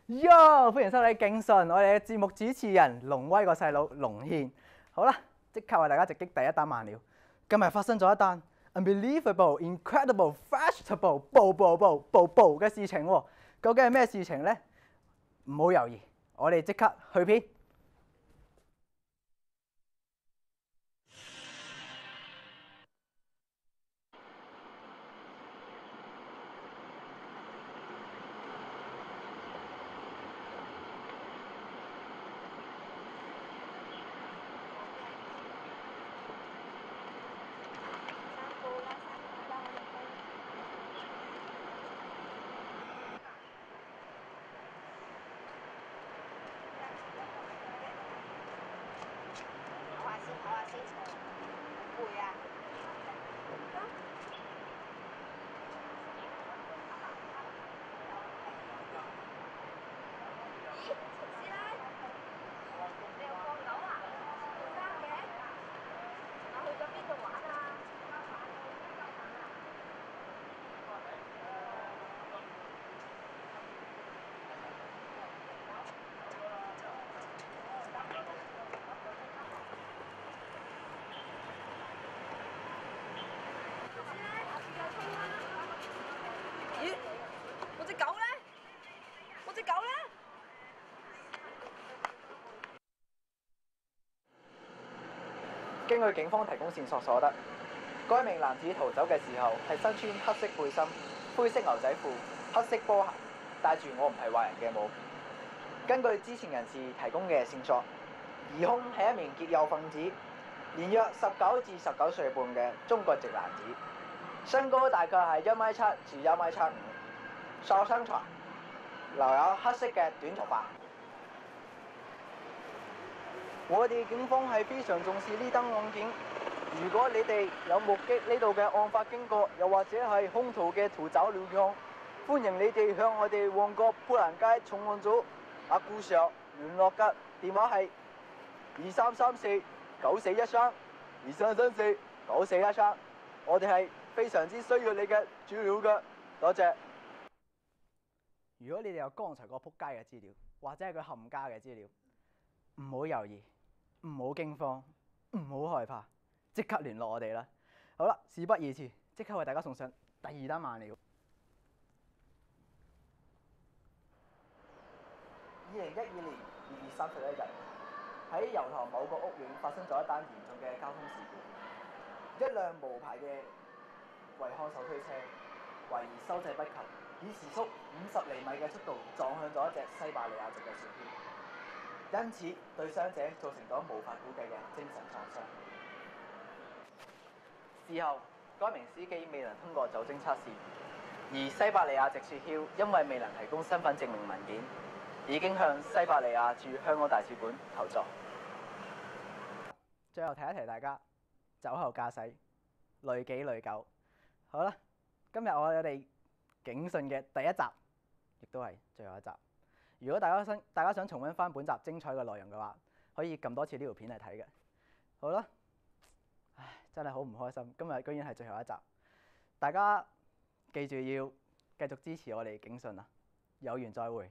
Yo， 歡迎收睇警訊，我哋嘅節目主持人龍威個細佬龍軒。好啦，即刻為大家直擊第一單慢料。今日發生咗一單 unbelievable、incredible、vegetable 爆嘅事情喎。究竟係咩事情呢？唔好猶豫，我哋即刻去片。根據警方提供線索所得，該名男子逃走嘅時候係身穿黑色背心、灰色牛仔褲、黑色波鞋，戴住我唔係壞人嘅帽。根據知情人士提供嘅線索，疑兇係一名極右分子，年約19至19歲半嘅中國籍男子，身高大概係1.7米至1.75米，瘦身材，留有黑色嘅短頭髮。我哋警方係非常重視呢單案件。如果你哋有目擊呢度嘅案發經過，又或者係兇徒嘅逃走路向，歡迎你哋向我哋旺角砵蘭街重案組阿顧 Sir 聯絡嘅電話係2334-9413，2334-9413。我哋係非常之需要你嘅資料嘅，多謝。如果你哋有剛才個撲街嘅資料，或者係佢冚家嘅資料，唔好猶豫，唔好驚慌，唔好害怕，即刻聯絡我哋啦！好啦，事不宜遲，即刻為大家送上第二單慢料。2012年2月31日，喺油塘某個屋苑發生咗一單嚴重嘅交通事故。一輛無牌嘅維康手推車，懷疑收掣不及，以時速50厘米嘅速度撞向咗一隻西伯利亞籍嘅雪橇。因此對傷者造成咗無法估計嘅精神創傷。事後，該名司機未能通過酒精測試，而西伯利亞籍雪橇因為未能提供身份證明文件，已經向西伯利亞駐香港大使館求助。最後提一提大家，酒後駕駛累己累狗。好啦，今日我哋警訊嘅第一集，亦都係最後一集。如果大家想重溫翻本集精彩嘅內容嘅話，可以撳多次呢條片嚟睇嘅。好啦，唉，真係好唔開心，今日居然係最後一集。大家記住要繼續支持我哋警訊啊！有緣再會。